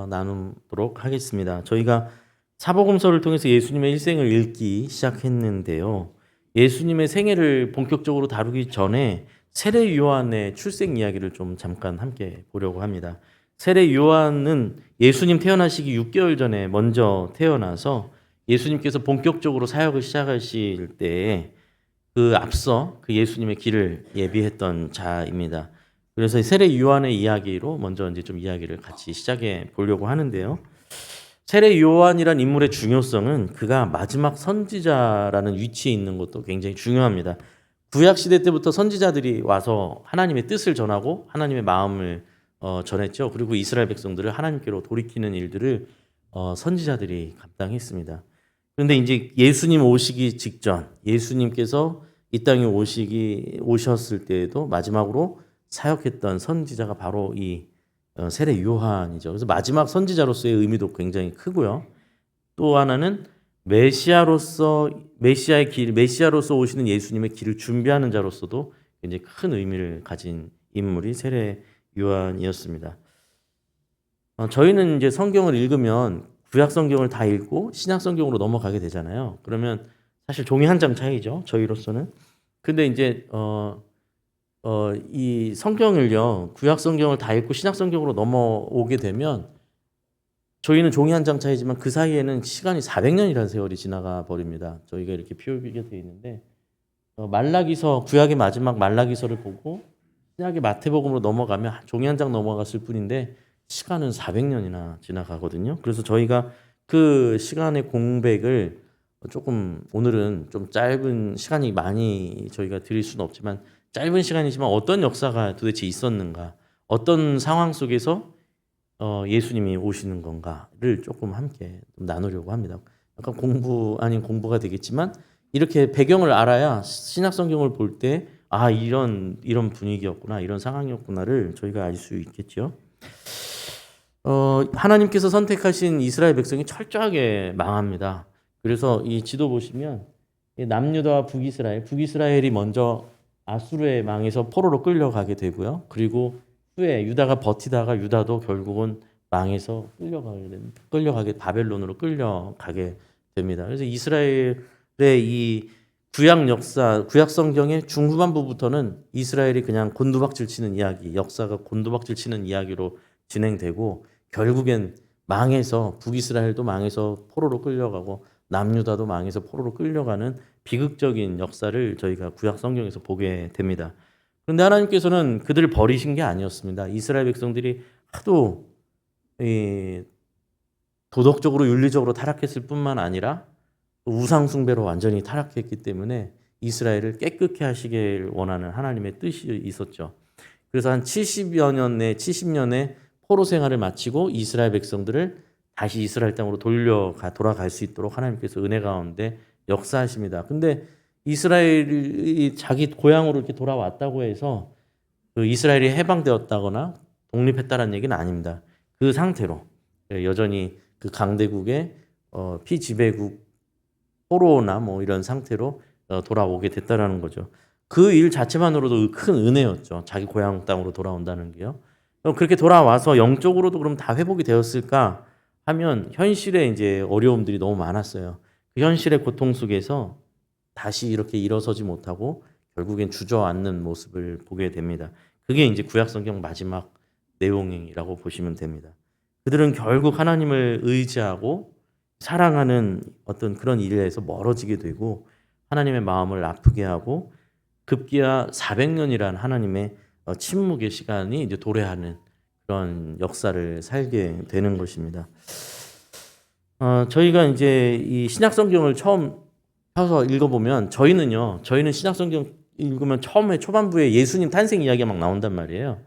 나누도록 하겠습니다. 저희가 사복음서를 통해서 예수님의 일생을 읽기 시작했는데요. 예수님의 생애를 본격적으로 다루기 전에 세례 요한의 출생 이야기를 좀 잠깐 함께 보려고 합니다. 세례 요한은 예수님 태어나시기 6개월 전에 먼저 태어나서 예수님께서 본격적으로 사역을 시작하실 때에 그 앞서 그 예수님의 길을 예비했던 자입니다. 그래서 세례 요한의 이야기로 먼저 이제 좀 이야기를 같이 시작해 보려고 하는데요. 세례 요한이란 인물의 중요성은 그가 마지막 선지자라는 위치에 있는 것도 굉장히 중요합니다. 구약 시대 때부터 선지자들이 와서 하나님의 뜻을 전하고 하나님의 마음을 전했죠. 그리고 이스라엘 백성들을 하나님께로 돌이키는 일들을 선지자들이 감당했습니다. 그런데 이제 예수님 오시기 직전, 예수님께서 이 땅에 오셨을 때에도 마지막으로 사역했던 선지자가 바로 이 세례 요한이죠. 그래서 마지막 선지자로서의 의미도 굉장히 크고요. 또 하나는 메시아로서 오시는 예수님의 길을 준비하는 자로서도 굉장히 큰 의미를 가진 인물이 세례 요한이었습니다. 저희는 이제 성경을 읽으면 구약 성경을 다 읽고 신약 성경으로 넘어가게 되잖아요. 그러면 사실 종이 한 장 차이죠. 저희로서는. 근데 이제 이 성경을요, 구약 성경을 다 읽고 신약 성경으로 넘어오게 되면 저희는 종이 한 장 차이지만 그 사이에는 시간이 400년이라는 세월이 지나가 버립니다. 저희가 이렇게 표기가 되어 있는데 구약의 마지막 말라기서를 보고 신약의 마태복음으로 넘어가면 종이 한 장 넘어갔을 뿐인데 시간은 400년이나 지나가거든요. 그래서 저희가 그 시간의 공백을 조금 오늘은 좀 짧은 시간이 많이 저희가 드릴 수는 없지만 짧은 시간이지만 어떤 역사가 도대체 있었는가, 어떤 상황 속에서 예수님이 오시는 건가를 조금 함께 좀 나누려고 합니다. 약간 공부 아닌 공부가 되겠지만 이렇게 배경을 알아야 신약 성경을 볼 때 이런 분위기였구나, 이런 상황이었구나를 저희가 알 수 있겠죠. 하나님께서 선택하신 이스라엘 백성이 철저하게 망합니다. 그래서 이 지도 보시면 남유다와 북이스라엘이 먼저 아수르의 망에서 포로로 끌려가게 되고요. 그리고 후에 유다가 버티다가 유다도 결국은 망해서 끌려가게 바벨론으로 끌려가게 됩니다. 그래서 이스라엘의 이 구약 성경의 중후반부부터는 이스라엘이 그냥 곤두박질 치는 이야기, 역사가 곤두박질 치는 이야기로 진행되고 결국엔 망해서 북이스라엘도 망해서 포로로 끌려가고 남유다도 망해서 포로로 끌려가는 비극적인 역사를 저희가 구약 성경에서 보게 됩니다. 그런데 하나님께서는 그들을 버리신 게 아니었습니다. 이스라엘 백성들이 하도 도덕적으로 윤리적으로 타락했을 뿐만 아니라 우상 숭배로 완전히 타락했기 때문에 이스라엘을 깨끗게 하시길 원하는 하나님의 뜻이 있었죠. 그래서 한 70년에 포로 생활을 마치고 이스라엘 백성들을 다시 이스라엘 땅으로 돌아갈 수 있도록 하나님께서 은혜 가운데 역사하십니다. 근데 이스라엘이 자기 고향으로 이렇게 돌아왔다고 해서 그 이스라엘이 해방되었다거나 독립했다는 얘기는 아닙니다. 그 상태로 여전히 그 강대국의 피지배국 포로나 뭐 이런 상태로 돌아오게 됐다라는 거죠. 그 일 자체만으로도 큰 은혜였죠. 자기 고향 땅으로 돌아온다는 게요. 그렇게 돌아와서 영적으로도 그럼 다 회복이 되었을까 하면 현실에 이제 어려움들이 너무 많았어요. 그 현실의 고통 속에서 다시 이렇게 일어서지 못하고 결국엔 주저앉는 모습을 보게 됩니다. 그게 이제 구약 성경 마지막 내용이라고 보시면 됩니다. 그들은 결국 하나님을 의지하고 사랑하는 어떤 그런 일에서 멀어지게 되고 하나님의 마음을 아프게 하고 급기야 400년이란 하나님의 침묵의 시간이 이제 도래하는 그런 역사를 살게 되는 것입니다. 저희가 이제 이 신약 성경을 처음 펴서 읽어보면 저희는 신약 성경 읽으면 처음에 초반부에 예수님 탄생 이야기가 막 나온단 말이에요.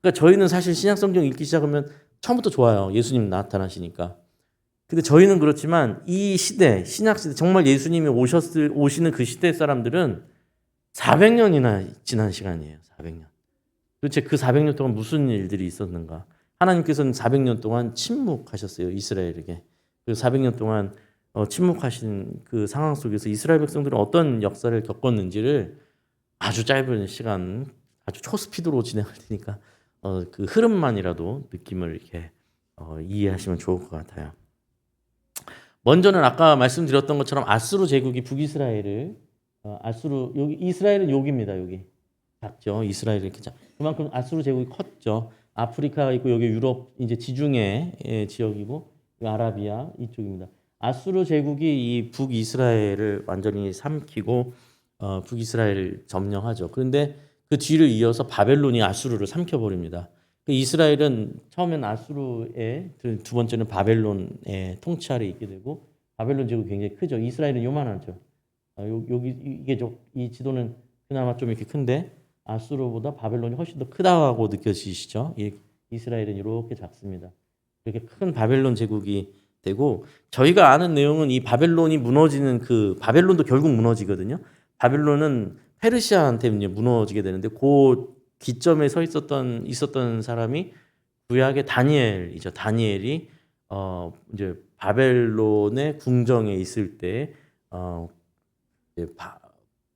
그러니까 저희는 사실 신약 성경 읽기 시작하면 처음부터 좋아요. 예수님 나타나시니까. 근데 저희는 그렇지만 이 시대, 신약 시대, 정말 예수님이 오시는 그 시대 사람들은 400년이나 지난 시간이에요. 400년. 도대체 그 400년 동안 무슨 일들이 있었는가? 하나님께서는 400년 동안 침묵하셨어요. 이스라엘에게. 그 400년 동안 침묵하신 그 상황 속에서 이스라엘 백성들은 어떤 역사를 겪었는지를 아주 짧은 시간, 아주 초스피드로 진행할 테니까 그 흐름만이라도 느낌을 이렇게 이해하시면 좋을 것 같아요. 먼저는 아까 말씀드렸던 것처럼 아수르 제국이 북이스라엘을 아수르 여기 이스라엘은 여기입니다. 여기 작죠. 이스라엘이 이렇게 그만큼 아수르 제국이 컸죠. 아프리카 있고 여기 유럽 이제 지중해 지역이고 아라비아 이쪽입니다. 아수르 제국이 이 북이스라엘을 완전히 삼키고 북이스라엘을 점령하죠. 그런데 그 뒤를 이어서 바벨론이 아수르를 삼켜버립니다. 이스라엘은 처음엔 아수르의 두 번째는 바벨론의 통치 아래 있게 되고 바벨론 제국이 굉장히 크죠. 이스라엘은 요만하죠. 여기 이게 이 지도는 그나마 좀 이렇게 큰데 아수르보다 바벨론이 훨씬 더 크다고 느껴지시죠? 이스라엘은 이렇게 작습니다. 이렇게 큰 바벨론 제국이 되고 저희가 아는 내용은 이 바벨론이 무너지는 그 바벨론도 결국 무너지거든요. 바벨론은 페르시아한테 이제 무너지게 되는데 그 기점에 있었던 사람이 구약의 다니엘이죠. 다니엘이 이제 바벨론의 궁정에 있을 때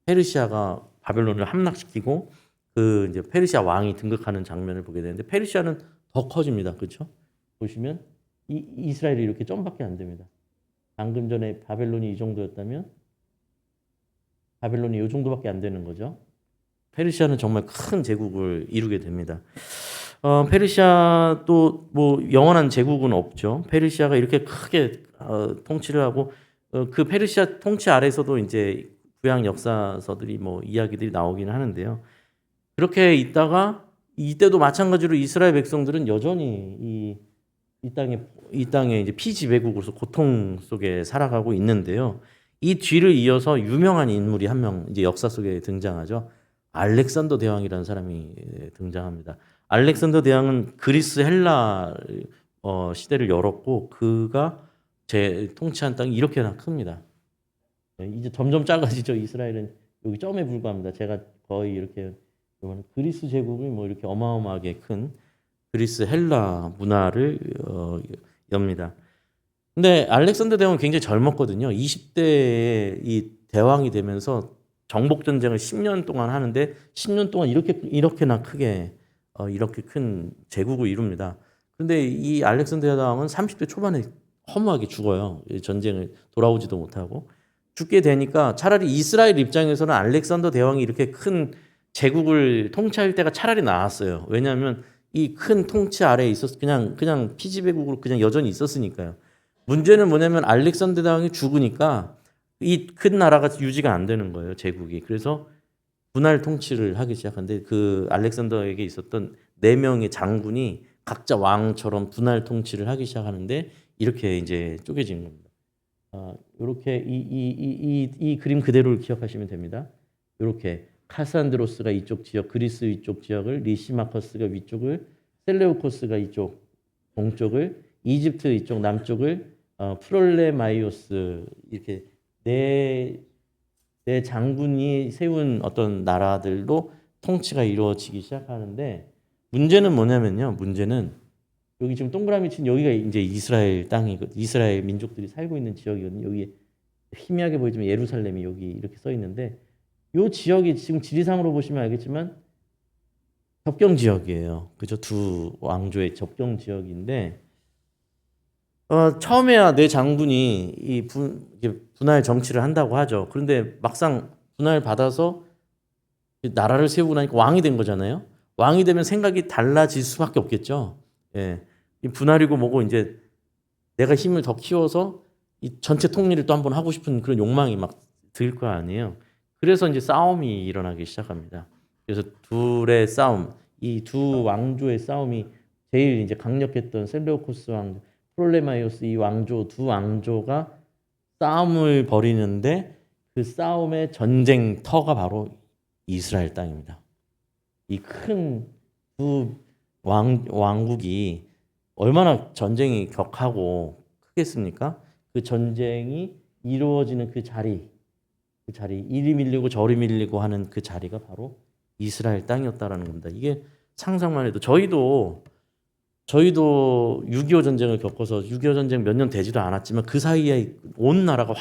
페르시아가 바벨론을 함락시키고 그 이제 페르시아 왕이 등극하는 장면을 보게 되는데 페르시아는 더 커집니다. 그렇죠? 보시면 이스라엘이 이렇게 점밖에 안 됩니다. 방금 전에 바벨론이 이 정도였다면 바벨론이 이 정도밖에 안 되는 거죠. 페르시아는 정말 큰 제국을 이루게 됩니다. 페르시아도 뭐 영원한 제국은 없죠. 페르시아가 이렇게 크게 통치를 하고 그 페르시아 통치 아래서도 이제 구약 역사서들이 뭐 이야기들이 나오기는 하는데요. 그렇게 있다가 이때도 마찬가지로 이스라엘 백성들은 여전히 이 땅에 이제 피지배국으로서 고통 속에 살아가고 있는데요. 이 뒤를 이어서 유명한 인물이 한 명 이제 역사 속에 등장하죠. 알렉산더 대왕이라는 사람이 등장합니다. 알렉산더 대왕은 그리스 헬라 시대를 열었고 그가 통치한 땅이 이렇게나 큽니다. 이제 점점 작아지죠. 이스라엘은 여기 점에 불과합니다. 제가 거의 이렇게 그리스 제국이 뭐 이렇게 어마어마하게 큰 그리스 헬라 문화를 엽니다. 근데 알렉산더 대왕은 굉장히 젊었거든요. 20대에 이 대왕이 되면서 정복 전쟁을 10년 동안 하는데 10년 동안 이렇게나 크게 이렇게 큰 제국을 이룹니다. 그런데 이 알렉산더 대왕은 30대 초반에 허무하게 죽어요. 전쟁을 돌아오지도 못하고 죽게 되니까 차라리 이스라엘 입장에서는 알렉산더 대왕이 이렇게 큰 제국을 통치할 때가 차라리 나았어요. 왜냐하면 이 큰 통치 아래에 그냥 피지배국으로 그냥 여전히 있었으니까요. 문제는 뭐냐면 알렉산더 대왕이 죽으니까 이 큰 나라가 유지가 안 되는 거예요, 제국이. 그래서 분할 통치를 하기 시작하는데 그 알렉산더에게 있었던 4명의 장군이 각자 왕처럼 분할 통치를 하기 시작하는데 이렇게 이제 쪼개진 겁니다. 이렇게 이 그림 그대로를 기억하시면 됩니다. 이렇게 카산드로스가 이쪽 지역, 그리스 이쪽 지역을, 리시마커스가 위쪽을, 셀레우코스가 이쪽 동쪽을, 이집트 이쪽 남쪽을, 프롤레마이오스 이렇게 네 장군이 세운 어떤 나라들로 통치가 이루어지기 시작하는데 문제는 뭐냐면요. 문제는 여기 지금 동그라미 친 여기가 이제 이스라엘 땅이고 이스라엘 민족들이 살고 있는 지역이거든요. 여기 희미하게 보이지만 예루살렘이 여기 이렇게 써 있는데 이 지역이 지금 지리상으로 보시면 알겠지만 접경 지역이에요. 그죠? 두 왕조의 접경 지역인데 처음에야 내 장군이 분할 정치를 한다고 하죠. 그런데 막상 분할 받아서 나라를 세우고 나니까 왕이 된 거잖아요. 왕이 되면 생각이 달라질 수밖에 없겠죠. 예. 이 분할이고 뭐고 이제 내가 힘을 더 키워서 이 전체 통일을 또 한번 하고 싶은 그런 욕망이 막 들 거 아니에요. 그래서 이제 싸움이 일어나기 시작합니다. 그래서 둘의 싸움, 이 두 왕조의 싸움이 제일 이제 강력했던 셀레우코스 왕조, 프롤레마이오스 이 왕조 두 왕조가 싸움을 벌이는데 그 싸움의 전쟁터가 바로 이스라엘 땅입니다. 이 큰 두 왕국이 얼마나 전쟁이 격하고 크겠습니까? 그 전쟁이 이루어지는 그 자리 이리 밀리고 저리 밀리고 하는 그 자리가 바로 이스라엘 땅이었다라는 겁니다. 이게 상상만 해도 저희도 6.25 전쟁을 겪어서 6.25 전쟁 몇 년 되지도 않았지만 그 사이에 온 나라가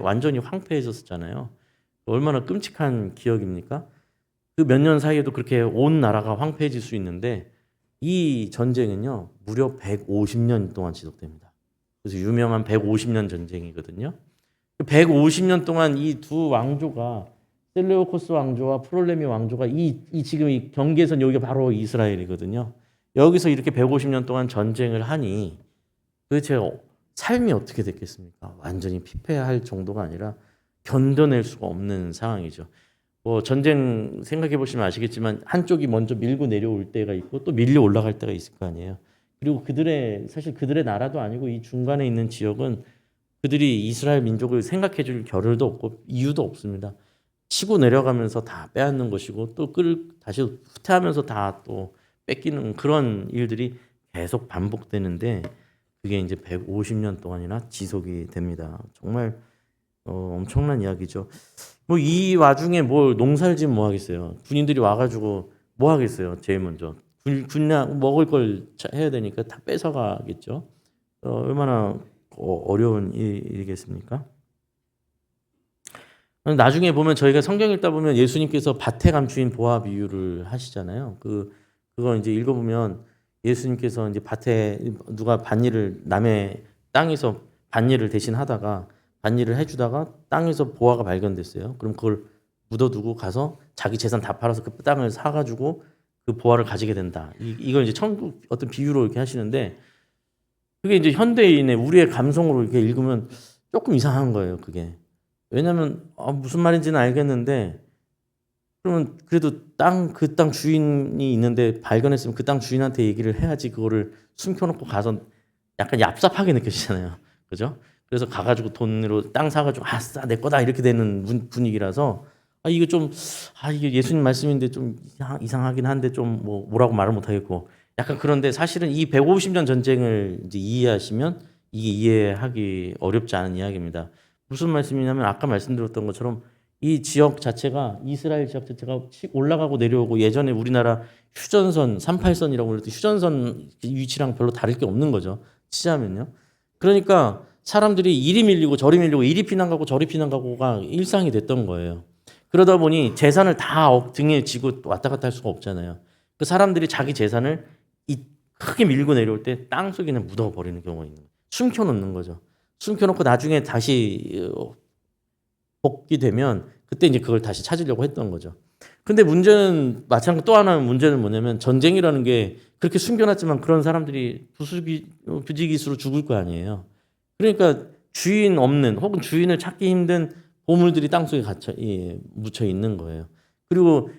완전히 황폐해졌었잖아요. 얼마나 끔찍한 기억입니까? 그 몇 년 사이에도 그렇게 온 나라가 황폐해질 수 있는데 이 전쟁은요 무려 150년 동안 지속됩니다. 그래서 유명한 150년 전쟁이거든요. 150년 동안 이 두 왕조가 셀레우코스 왕조와 프톨레미 왕조가 이 지금 이 경계선 여기가 바로 이스라엘이거든요. 여기서 이렇게 150년 동안 전쟁을 하니 도대체 삶이 어떻게 됐겠습니까? 완전히 피폐할 정도가 아니라 견뎌낼 수가 없는 상황이죠. 뭐 전쟁 생각해 보시면 아시겠지만 한쪽이 먼저 밀고 내려올 때가 있고 또 밀려 올라갈 때가 있을 거 아니에요. 그리고 사실 그들의 나라도 아니고 이 중간에 있는 지역은 그들이 이스라엘 민족을 생각해 줄 겨를도 없고 이유도 없습니다. 치고 내려가면서 다 빼앗는 것이고 또 다시 후퇴하면서 다 또 뺏기는 그런 일들이 계속 반복되는데 그게 이제 150년 동안이나 지속이 됩니다. 정말 엄청난 이야기죠. 뭐 이 와중에 뭘 농사를 지면 뭐 하겠어요. 군인들이 와가지고 뭐 하겠어요. 제일 먼저 군량 먹을 걸 해야 되니까 다 뺏어가겠죠. 얼마나 어려운 일이겠습니까? 나중에 보면 저희가 성경 읽다 보면 예수님께서 밭에 감추인 보화 비유를 하시잖아요. 그거 이제 읽어보면 예수님께서 이제 밭에 누가 밭일을 남의 땅에서 밭일을 대신 하다가 밭일을 해주다가 땅에서 보화가 발견됐어요. 그럼 그걸 묻어두고 가서 자기 재산 다 팔아서 그 땅을 사가지고 그 보화를 가지게 된다. 이걸 이제 천국 어떤 비유로 이렇게 하시는데 그게 이제 현대인의 우리의 감성으로 이렇게 읽으면 조금 이상한 거예요. 그게. 왜냐면 무슨 말인지는 알겠는데 그러면 그래도 그 땅 주인이 있는데 발견했으면 그 땅 주인한테 얘기를 해야지 그거를 숨겨놓고 가서 약간 얍삽하게 느껴지잖아요. 그죠? 그래서 가가지고 돈으로 땅 사가지고 아싸 내 거다 이렇게 되는 분위기라서 이게 좀 이게 예수님 말씀인데 좀 이상하긴 한데 좀 뭐라고 말을 못하겠고 약간 그런데 사실은 이 150년 전쟁을 이제 이해하시면 이게 이해하기 어렵지 않은 이야기입니다. 무슨 말씀이냐면 아까 말씀드렸던 것처럼 이 지역 자체가 이스라엘 지역 자체가 올라가고 내려오고 예전에 우리나라 휴전선 38선이라고 그랬던 휴전선 위치랑 별로 다를 게 없는 거죠. 치자면요. 그러니까 사람들이 이리 밀리고 저리 밀리고 이리 피난 가고 저리 피난 가고가 일상이 됐던 거예요. 그러다 보니 재산을 다 등에 지고 왔다 갔다 할 수가 없잖아요. 그 사람들이 자기 재산을 크게 밀고 내려올 때 땅 속에 그냥 묻어버리는 경우가 있는 거예요. 숨겨놓는 거죠. 숨겨놓고 나중에 다시 복귀되면 그때 이제 그걸 다시 찾으려고 했던 거죠. 근데 문제는 마찬가지 또 하나 문제는 뭐냐면 전쟁이라는 게 그렇게 숨겨놨지만 그런 사람들이 부지기수로 죽을 거 아니에요. 그러니까 주인 없는 혹은 주인을 찾기 힘든 보물들이 땅속에 묻혀 있는 거예요. 그리고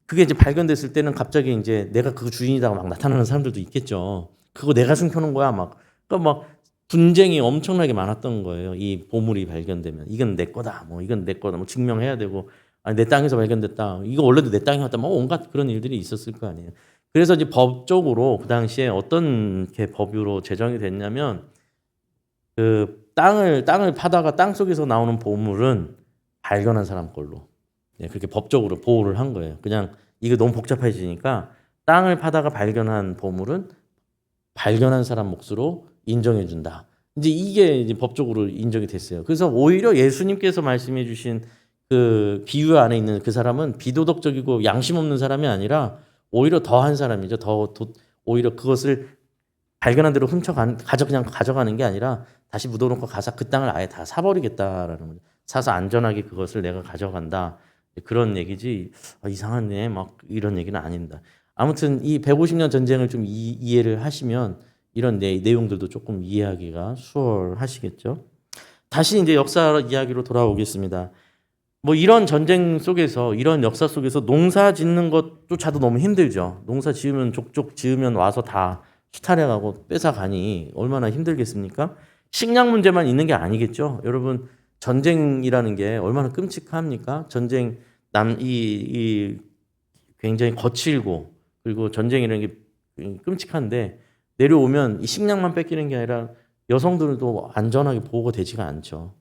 그게 이제 발견됐을 때는 갑자기 이제 내가 그 주인이다 막 나타나는 사람들도 있겠죠. 그거 내가 숨겨놓은 거야 그러니까 막 분쟁이 엄청나게 많았던 거예요. 이 보물이 발견되면 이건 내 거다, 이건 내 거다, 증명해야 되고 내 땅에서 발견됐다. 이거 원래도 내 땅이었다. 온갖 그런 일들이 있었을 거 아니에요. 그래서 이제 법적으로 그 당시에 어떤 법으로 제정이 됐냐면 그 땅을 파다가 땅 속에서 나오는 보물은 발견한 사람 걸로 그렇게 법적으로 보호를 한 거예요. 그냥 이거 너무 복잡해지니까 땅을 파다가 발견한 보물은 발견한 사람 몫으로 인정해 준다. 이게 이제 법적으로 인정이 됐어요. 그래서 오히려 예수님께서 말씀해 주신 그 비유 안에 있는 그 사람은 비도덕적이고 양심 없는 사람이 아니라 오히려 더한 사람이죠. 오히려 그것을 발견한 대로 그냥 가져가는 게 아니라 다시 묻어놓고 가서 그 땅을 아예 다 사버리겠다라는 거죠. 사서 안전하게 그것을 내가 가져간다. 그런 얘기지 이상하네 이런 얘기는 아닙니다. 아무튼 이 150년 전쟁을 좀 이해를 하시면 이런 내용들도 조금 이해하기가 수월하시겠죠. 다시 이제 역사 이야기로 돌아오겠습니다. 이런 전쟁 속에서 이런 역사 속에서 농사 짓는 것조차도 너무 힘들죠. 농사 지으면 족족 지으면 와서 다 수탈해가고 뺏어가니 얼마나 힘들겠습니까? 식량 문제만 있는 게 아니겠죠. 여러분 전쟁이라는 게 얼마나 끔찍합니까? 전쟁 굉장히 거칠고 그리고 전쟁이라는 게 끔찍한데 내려오면 이 식량만 뺏기는 게 아니라 여성들도 안전하게 보호가 되지가 않죠.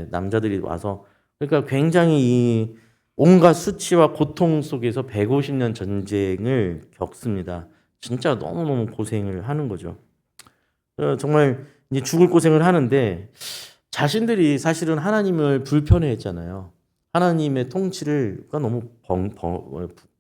남자들이 와서 그러니까 굉장히 이 온갖 수치와 고통 속에서 150년 전쟁을 겪습니다. 진짜 너무너무 고생을 하는 거죠. 정말 이제 죽을 고생을 하는데 자신들이 사실은 하나님을 불편해했잖아요. 하나님의 통치가 너무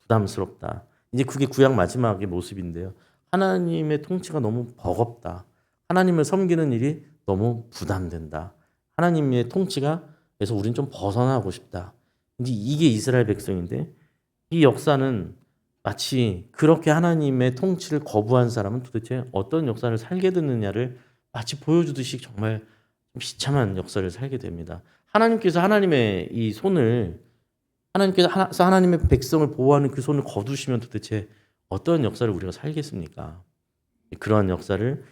부담스럽다. 이제 그게 구약 마지막의 모습인데요. 하나님의 통치가 너무 버겁다. 하나님을 섬기는 일이 너무 부담된다. 하나님의 통치가 그래서 우린 좀 벗어나고 싶다. 이제 이게 이스라엘 백성인데 이 역사는 마치 그렇게 하나님의 통치를 거부한 사람은 도대체 어떤 역사를 살게 됐느냐를 마치 보여주듯이 정말 좀 비참한 역사를 살게 됩니다. 하나님께서 하나님의 이 손을 하나님께서 하나님의 백성을 보호하는 그 손을 거두시면 도대체 어떤 역사를 우리가 살겠습니까? 그런 역사를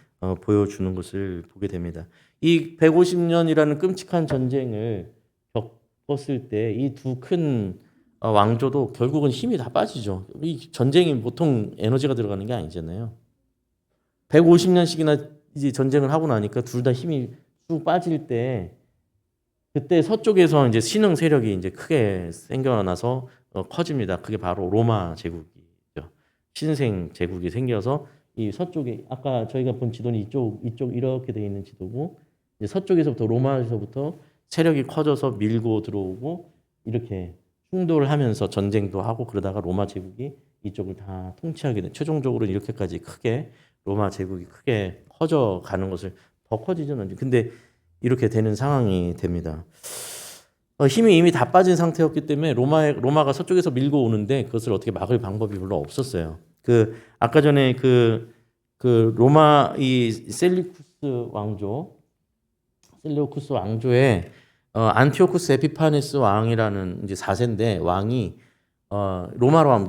보여주는 것을 보게 됩니다. 이 150년이라는 끔찍한 전쟁을 겪었을 때 이 두 큰 왕조도 결국은 힘이 다 빠지죠. 이 전쟁이 보통 에너지가 들어가는 게 아니잖아요. 150년씩이나 이제 전쟁을 하고 나니까 둘 다 힘이 쭉 빠질 때 그때 서쪽에서 이제 신흥 세력이 이제 크게 생겨나서 커집니다. 그게 바로 로마 제국이죠. 신생 제국이 생겨서 이 서쪽에 아까 저희가 본 지도는 이쪽 이렇게 돼 있는 지도고 이제 서쪽에서부터 로마에서부터 세력이 커져서 밀고 들어오고 이렇게 충돌을 하면서 전쟁도 하고 그러다가 로마 제국이 이쪽을 다 통치하게 된 최종적으로 이렇게까지 크게 로마 제국이 크게 커져 가는 것을 더 커지죠. 근데 이렇게 되는 상황이 됩니다. 힘이 이미 다 빠진 상태였기 때문에 로마가 서쪽에서 밀고 오는데 그것을 어떻게 막을 방법이 별로 없었어요. 그 아까 전에 그 로마 이 셀리우쿠스 왕조의 안티오쿠스 에피파네스 왕이라는 이제 4세인데 왕이 로마랑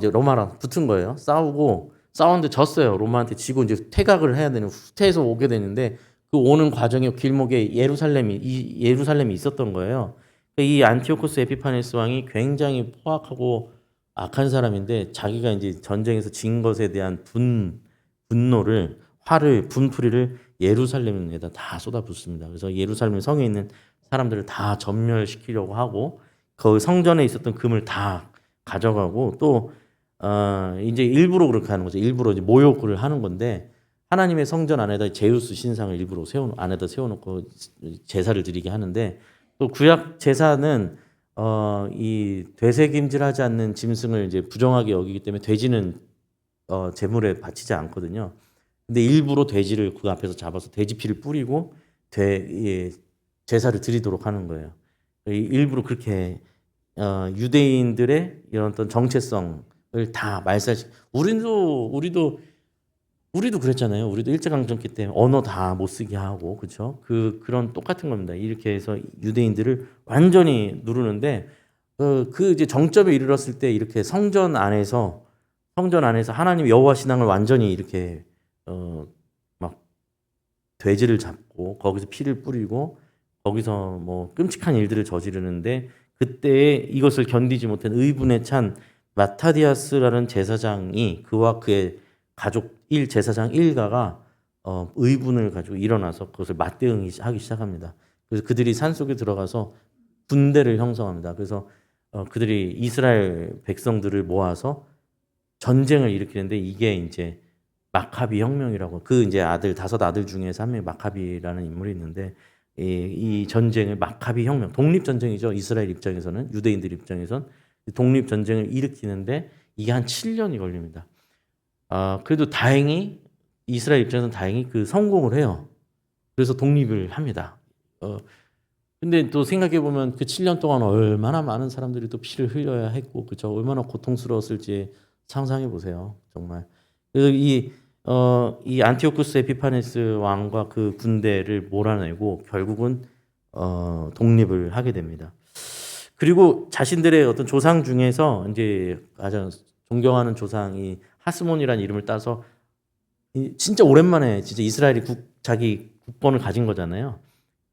붙은 거예요. 싸웠는데 졌어요. 로마한테 지고 이제 퇴각을 해야 되는 후퇴해서 오게 되는데 그 오는 과정에 길목에 예루살렘이 있었던 거예요. 이 안티오쿠스 에피파네스 왕이 굉장히 포악하고 악한 사람인데 자기가 이제 전쟁에서 진 것에 대한 분노를 분풀이를 예루살렘에다 다 쏟아붓습니다. 그래서 예루살렘 성에 있는 사람들을 다 전멸시키려고 하고 그 성전에 있었던 금을 다 가져가고 또 이제 일부러 그렇게 하는 거죠. 일부러 이제 모욕을 하는 건데 하나님의 성전 안에다 제우스 신상을 일부러 안에다 세워놓고 제사를 드리게 하는데 또 구약 제사는 이 되새김질하지 않는 짐승을 이제 부정하게 여기기 때문에 돼지는 제물에 바치지 않거든요. 근데 일부러 돼지를 그 앞에서 잡아서 돼지 피를 뿌리고 제사를 드리도록 하는 거예요. 일부러 그렇게 유대인들의 이런 어떤 정체성을 다 우리도 그랬잖아요. 우리도 일제강점기 때 언어 다 못 쓰게 하고 그렇죠. 그런 똑같은 겁니다. 이렇게 해서 유대인들을 완전히 누르는데 그 이제 정점에 이르렀을 때 이렇게 성전 안에서 하나님 여호와 신앙을 완전히 이렇게 막 돼지를 잡고 거기서 피를 뿌리고 거기서 뭐 끔찍한 일들을 저지르는데 그때 이것을 견디지 못한 의분에 찬 마타디아스라는 제사장이 그와 그의 가족 제사장 일가가 의분을 가지고 일어나서 그것을 맞대응하기 시작합니다. 그래서 그들이 산속에 들어가서 군대를 형성합니다. 그래서 그들이 이스라엘 백성들을 모아서 전쟁을 일으키는데 이게 이제 마카비 혁명이라고 그 이제 다섯 아들 중에서 한 명이 마카비라는 인물이 있는데 이 전쟁을 마카비 혁명, 독립 전쟁이죠. 이스라엘 입장에서는 유대인들 입장에선 독립 전쟁을 일으키는데 이게 한 7년이 걸립니다. 그래도 다행히 이스라엘 입장에서는 다행히 성공을 해요. 그래서 독립을 합니다. 근데 또 생각해 보면 그 7년 동안 얼마나 많은 사람들이 또 피를 흘려야 했고, 그죠? 얼마나 고통스러웠을지 상상해 보세요. 정말 이 안티오쿠스 에피파네스 왕과 그 군대를 몰아내고 결국은 독립을 하게 됩니다. 그리고 자신들의 어떤 조상 중에서 이제 가장 존경하는 조상이 하스몬이라는 이름을 따서 진짜 오랜만에 진짜 이스라엘이 자기 국권을 가진 거잖아요.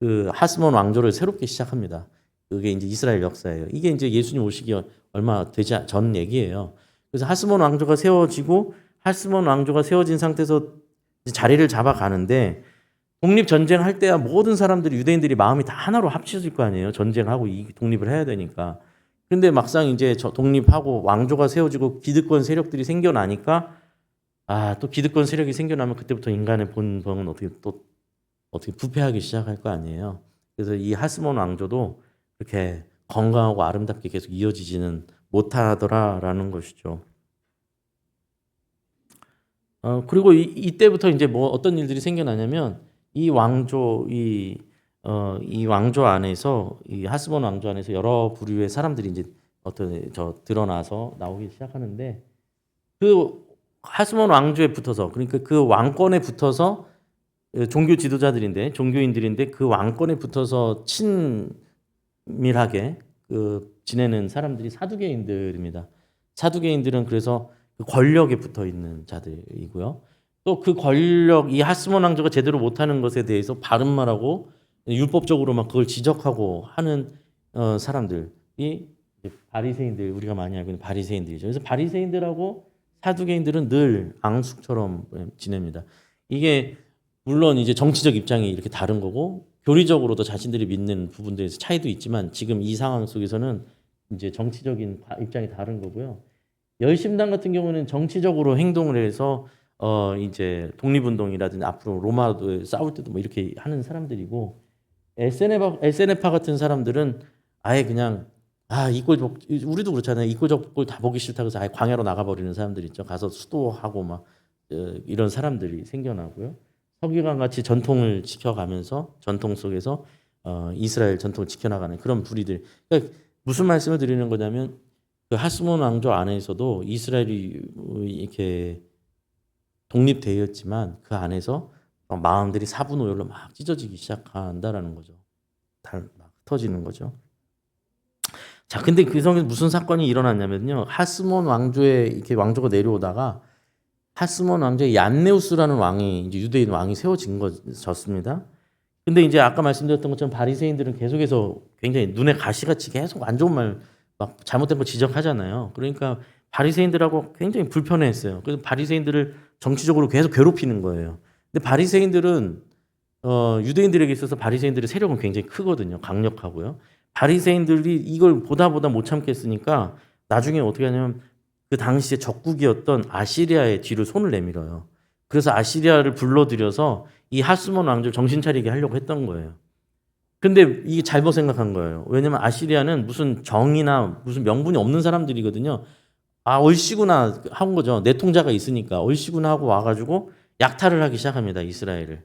그 하스몬 왕조를 새롭게 시작합니다. 그게 이제 이스라엘 역사예요. 이게 이제 예수님 오시기 얼마 되지 전 얘기예요. 그래서 하스몬 왕조가 세워진 상태에서 자리를 잡아가는데 독립 전쟁할 때야 모든 사람들이 유대인들이 마음이 다 하나로 합쳐질 거 아니에요. 전쟁하고 독립을 해야 되니까. 근데 막상 이제 독립하고 왕조가 세워지고 기득권 세력들이 생겨나니까 또 기득권 세력이 생겨나면 그때부터 인간의 본성은 어떻게 부패하기 시작할 거 아니에요. 그래서 이 하스몬 왕조도 그렇게 건강하고 아름답게 계속 이어지지는 못하더라라는 것이죠. 그리고 이때부터 이제 뭐 어떤 일들이 생겨나냐면 이 왕조 이 왕조 안에서 이 하스본 왕조 안에서 여러 부류의 사람들이 이제 드러나서 나오기 시작하는데 그 하스본 왕조에 붙어서 그러니까 그 왕권에 붙어서 종교 지도자들인데 종교인들인데 그 왕권에 붙어서 친밀하게 지내는 사람들이 사두개인들입니다. 사두개인들은 그래서 그 권력에 붙어 있는 자들이고요. 또 그 권력, 이 하스몬 왕조가 제대로 못하는 것에 대해서 바른 말하고 율법적으로 막 그걸 지적하고 하는 사람들이 바리새인들, 우리가 많이 알고 있는 바리새인들이죠. 그래서 바리새인들하고 사두개인들은 늘 앙숙처럼 지냅니다. 이게 물론 이제 정치적 입장이 이렇게 다른 거고 교리적으로도 자신들이 믿는 부분들에서 차이도 있지만 지금 이 상황 속에서는 이제 정치적인 입장이 다른 거고요. 열심당 같은 경우는 정치적으로 행동을 해서 이제 독립운동이라든지 앞으로 로마도 싸울 때도 뭐 이렇게 하는 사람들이고 SNF파 같은 사람들은 아예 그냥 우리도 그렇잖아요. 이꼴저꼴 다 보기 싫다고 해서 아예 광야로 나가버리는 사람들 있죠. 가서 수도하고 막 이런 사람들이 생겨나고요. 서기관 같이 전통을 지켜가면서 전통 속에서 이스라엘 전통을 지켜나가는 그런 부리들. 그러니까 무슨 말씀을 드리는 거냐면 그 하스몬 왕조 안에서도 이스라엘이 이렇게 독립되었지만 그 안에서 마음들이 사분오열로 막 찢어지기 시작한다라는 거죠. 막 흩어지는 거죠. 자, 근데 그 속에 무슨 사건이 일어났냐면요. 하스몬 왕조에 이렇게 왕조가 내려오다가 하스몬 왕조의 얀네우스라는 왕이 이제 유대인 왕이 세워졌습니다. 근데 이제 아까 말씀드렸던 것처럼 바리새인들은 계속해서 굉장히 눈에 가시같이 계속 안 좋은 말 막 잘못된 거 지적하잖아요. 그러니까 바리새인들하고 굉장히 불편해했어요. 그래서 바리새인들을 정치적으로 계속 괴롭히는 거예요. 근데 바리새인들은 유대인들에게 있어서 바리새인들의 세력은 굉장히 크거든요. 강력하고요. 바리새인들이 이걸 보다 못 참겠으니까 나중에 어떻게 하냐면 그 당시에 적국이었던 아시리아의 뒤로 손을 내밀어요. 그래서 아시리아를 불러들여서 이 하스몬 왕조를 정신 차리게 하려고 했던 거예요. 근데 이게 잘못 생각한 거예요. 왜냐면 아시리아는 무슨 정이나 무슨 명분이 없는 사람들이거든요. 얼씨구나 한 거죠. 내통자가 있으니까 얼씨구나 하고 와가지고 약탈을 하기 시작합니다. 이스라엘을.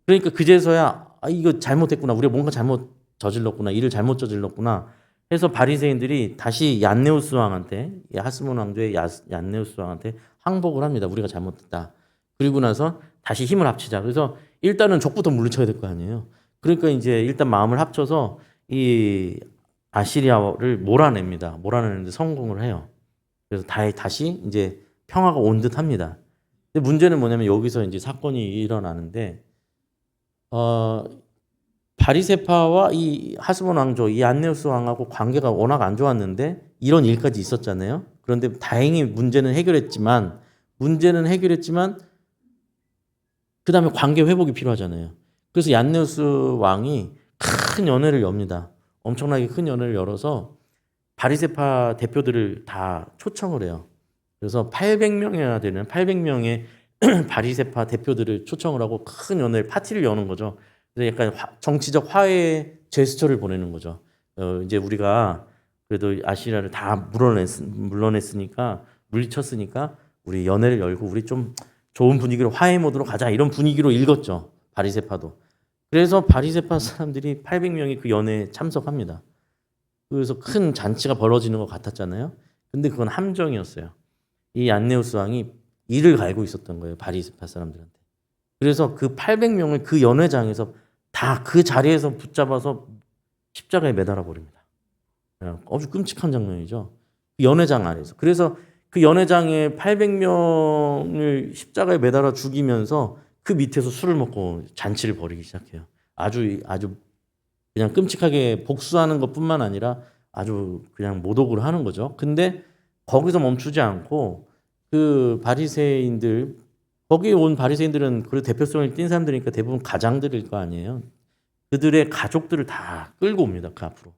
그러니까 그제서야 이거 잘못했구나. 우리가 뭔가 잘못 저질렀구나. 일을 잘못 저질렀구나. 해서 바리새인들이 다시 얀네우스 왕한테 하스몬 왕조의 얀네우스 왕한테 항복을 합니다. 우리가 잘못했다. 그리고 나서 다시 힘을 합치자. 그래서 일단은 적부터 물리쳐야 될 거 아니에요. 그러니까 이제 일단 마음을 합쳐서 이 아시리아를 몰아냅니다. 몰아내는데 성공을 해요. 그래서 다시 이제 평화가 온 듯합니다. 근데 문제는 뭐냐면 여기서 이제 사건이 일어나는데 바리새파와 이 하스본 왕조, 이 안네우스 왕하고 관계가 워낙 안 좋았는데 이런 일까지 있었잖아요. 그런데 다행히 문제는 해결했지만 그 다음에 관계 회복이 필요하잖아요. 그래서 얀네우스 왕이 큰 연회를 엽니다. 엄청나게 큰 연회를 열어서 바리새파 대표들을 다 초청을 해요. 그래서 800명이나 되는 800명의 바리새파 대표들을 초청을 하고 큰 연회를 파티를 여는 거죠. 그래서 약간 정치적 화해 제스처를 보내는 거죠. 이제 우리가 그래도 아시리아를 다 물러냈으니까 물리쳤으니까 우리 연회를 열고 우리 좀 좋은 분위기로 화해 모드로 가자 이런 분위기로 읽었죠. 바리새파도. 그래서 바리새파 사람들이 800명이 그 연회에 참석합니다. 그래서 큰 잔치가 벌어지는 것 같았잖아요. 근데 그건 함정이었어요. 이 안네우스 왕이 이를 갈고 있었던 거예요. 바리새파 사람들한테. 그래서 그 800명을 그 연회장에서 다 그 자리에서 붙잡아서 십자가에 매달아 버립니다. 아주 끔찍한 장면이죠. 그 연회장 안에서. 그래서 그 연회장에 800명을 십자가에 매달아 죽이면서 그 밑에서 술을 먹고 잔치를 벌이기 시작해요. 아주 그냥 끔찍하게 복수하는 것뿐만 아니라 아주 그냥 모독을 하는 거죠. 근데 거기서 멈추지 않고 그 바리새인들 거기 온 바리새인들은 그 대표성을 띈 사람들이니까 대부분 가장들일 거 아니에요. 그들의 가족들을 다 끌고 옵니다. 그 앞으로.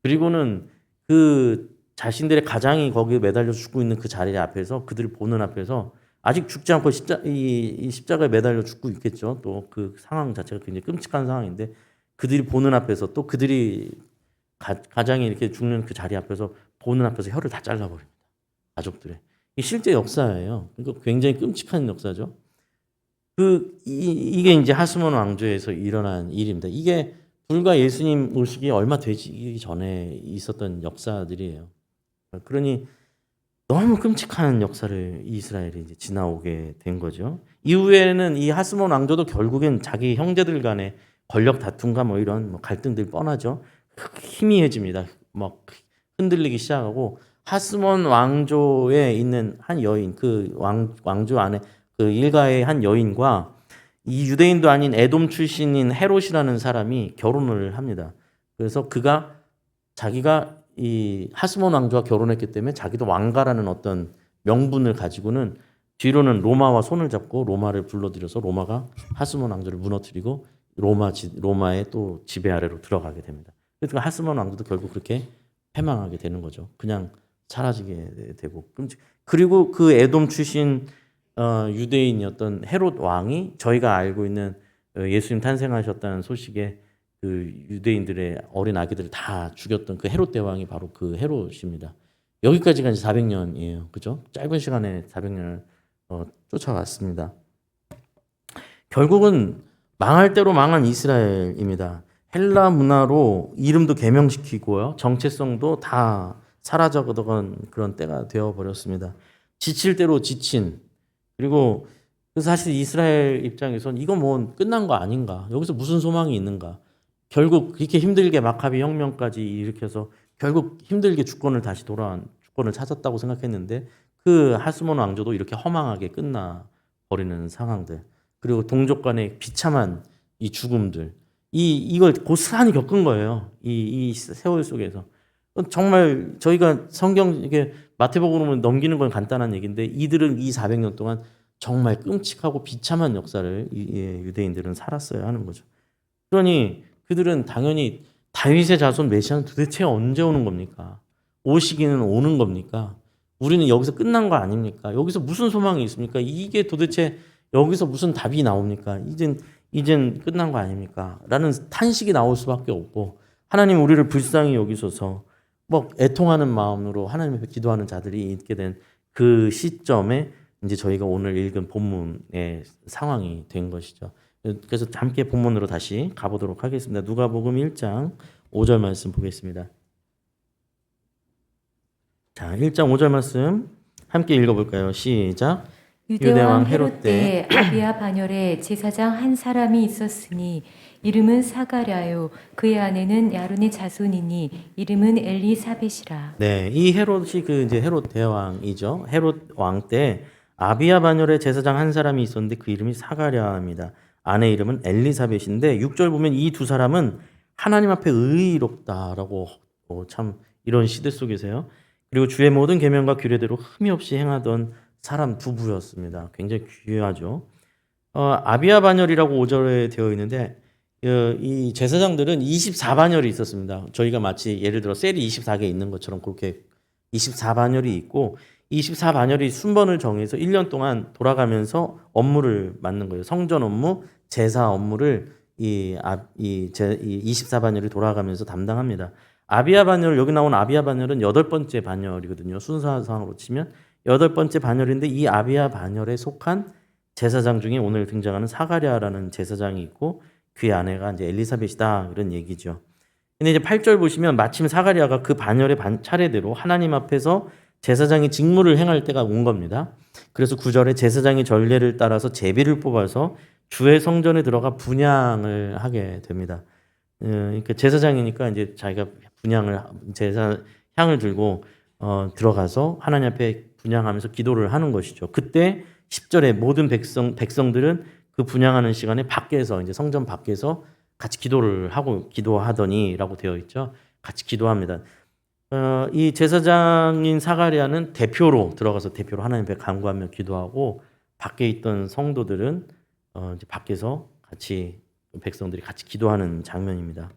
그리고는 그 자신들의 가장이 거기에 매달려 죽고 있는 그 자리 앞에서 그들을 보는 앞에서 아직 죽지 않고 이 십자가에 매달려 죽고 있겠죠. 또 그 상황 자체가 굉장히 끔찍한 상황인데 그들이 보는 앞에서 또 그들이 가장이 이렇게 죽는 그 자리 앞에서 보는 앞에서 혀를 다 잘라버립니다. 가족들의. 이 실제 역사예요. 그러니까 굉장히 끔찍한 역사죠. 이게 이제 하스몬 왕조에서 일어난 일입니다. 이게 불과 예수님 오시기 얼마 되기 전에 있었던 역사들이에요. 그러니 너무 끔찍한 역사를 이스라엘이 이제 지나오게 된 거죠. 이후에는 이 하스몬 왕조도 결국엔 자기 형제들 간의 권력 다툼과 뭐 이런 갈등들 뻔하죠. 희미해집니다. 막 흔들리기 시작하고 하스몬 왕조에 있는 한 여인, 그 왕조 안에 그 일가의 한 여인과 이 유대인도 아닌 에돔 출신인 헤롯이라는 사람이 결혼을 합니다. 그래서 자기가 이 하스몬 왕조와 결혼했기 때문에 자기도 왕가라는 어떤 명분을 가지고는 뒤로는 로마와 손을 잡고 로마를 불러들여서 로마가 하스몬 왕조를 무너뜨리고 로마의 또 지배 아래로 들어가게 됩니다. 그러니까 하스몬 왕조도 결국 그렇게 패망하게 되는 거죠. 그냥 사라지게 되고. 그리고 그 에돔 출신 유대인이었던 헤롯 왕이 저희가 알고 있는 예수님 탄생하셨다는 소식에 그 유대인들의 어린 아기들을 다 죽였던 그 헤롯 대왕이 바로 그 헤롯입니다. 여기까지가 이제 400년이에요. 그죠? 짧은 시간에 400년을 쫓아왔습니다. 결국은 망할 대로 망한 이스라엘입니다. 헬라 문화로 이름도 개명시키고요. 정체성도 다 사라져가던 그런 때가 되어버렸습니다. 지칠 대로 지친. 그리고 사실 이스라엘 입장에선 이거 뭐 끝난 거 아닌가. 여기서 무슨 소망이 있는가. 결국 그렇게 힘들게 마카비 혁명까지 일으켜서 결국 힘들게 주권을 찾았다고 생각했는데 그 하스몬 왕조도 이렇게 허망하게 끝나버리는 상황들. 그리고 동족 간의 비참한 이 죽음들. 이걸 고스란히 겪은 거예요. 이 세월 속에서. 정말 저희가 성경 이게 마태복음으로 넘기는 건 간단한 얘기인데 이들은 이 400년 동안 정말 끔찍하고 비참한 역사를 유대인들은 살았어야 하는 거죠. 그러니 그들은 당연히 다윗의 자손 메시아는 도대체 언제 오는 겁니까? 오시기는 오는 겁니까? 우리는 여기서 끝난 거 아닙니까? 여기서 무슨 소망이 있습니까? 이게 도대체 여기서 무슨 답이 나옵니까? 이젠 끝난 거 아닙니까? 라는 탄식이 나올 수밖에 없고 하나님 우리를 불쌍히 여기소서 뭐 애통하는 마음으로 하나님 앞에 기도하는 자들이 있게 된 그 시점에 이제 저희가 오늘 읽은 본문의 상황이 된 것이죠. 그래서 함께 본문으로 다시 가보도록 하겠습니다. 누가복음 1장 5절 말씀 보겠습니다. 자, 1장 5절 말씀 함께 읽어볼까요? 시작. 유대왕 헤롯 때 아비야 반열에 제사장 한 사람이 있었으니 이름은 사가랴요 그의 아내는 야론의 자손이니 이름은 엘리사벳이라. 네, 이 헤롯이 그 이제 헤롯 대왕이죠. 헤롯 왕 때 아비야 반열에 제사장 한 사람이 있었는데 그 이름이 사가랴입니다. 아내 이름은 엘리사벳인데 6절 보면 이 두 사람은 하나님 앞에 의롭다라고 참 이런 시대 속에서요. 그리고 주의 모든 계명과 규례대로 흠이 없이 행하던 사람 부부였습니다. 굉장히 귀하죠. 아비야 반열이라고 5절에 되어 있는데 이 제사장들은 24반열이 있었습니다. 저희가 마치 예를 들어 셀이 24개 있는 것처럼 그렇게 24반열이 있고 24반열이 순번을 정해서 1년 동안 돌아가면서 업무를 맡는 거예요. 성전 업무, 제사 업무를 이 24반열이 돌아가면서 담당합니다. 아비야 반열, 여기 나온 아비야 반열은 8번째 반열이거든요. 순서상으로 치면 8번째 반열인데 이 아비야 반열에 속한 제사장 중에 오늘 등장하는 사가랴라는 제사장이 있고 그의 아내가 이제 엘리사벳이다 이런 얘기죠. 근데 이제 8절 보시면 마침 사가랴가 그 반열의 차례대로 하나님 앞에서 제사장이 직무를 행할 때가 온 겁니다. 그래서 9절에 제사장이 전례를 따라서 제비를 뽑아서 주의 성전에 들어가 분향을 하게 됩니다. 그러니까 제사장이니까 이제 자기가 제사 향을 들고 들어가서 하나님 앞에 분향하면서 기도를 하는 것이죠. 그때 10절에 모든 백성들은 그 분향하는 시간에 밖에서 이제 성전 밖에서 같이 기도하더니라고 되어 있죠. 같이 기도합니다. 이 제사장인 사가랴는 대표로 하나님 앞에 간구하며 기도하고 밖에 있던 성도들은 이제 밖에서 백성들이 같이 기도하는 장면입니다.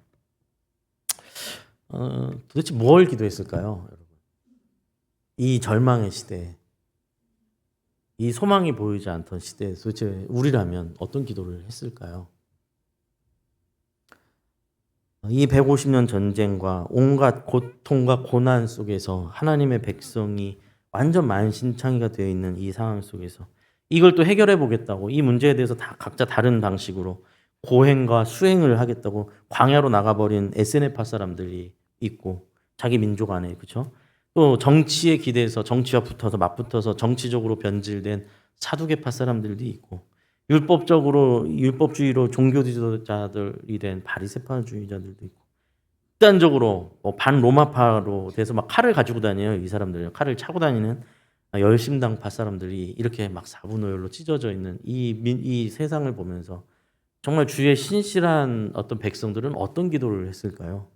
도대체 뭘 기도했을까요, 여러분? 이 절망의 시대, 이 소망이 보이지 않던 시대에 도대체 우리라면 어떤 기도를 했을까요? 이 150년 전쟁과 온갖 고통과 고난 속에서 하나님의 백성이 완전 만신창이가 되어 있는 이 상황 속에서 이걸 또 해결해 보겠다고 이 문제에 대해서 다 각자 다른 방식으로 고행과 수행을 하겠다고 광야로 나가버린 SNF파 사람들이 있고 자기 민족 안에 그렇죠? 또 정치에 기대서 정치와 붙어서 맞붙어서 정치적으로 변질된 사두개파 사람들도 있고 율법주의로 종교 지도자들이 된 바리새파주의자들도 있고 극단적으로 반로마파로 돼서 막 칼을 가지고 다녀요. 이 사람들 칼을 차고 다니는 열심당파 사람들이 이렇게 막 사분오열로 찢어져 있는 이 세상을 보면서 정말 주의 신실한 어떤 백성들은 어떤 기도를 했을까요?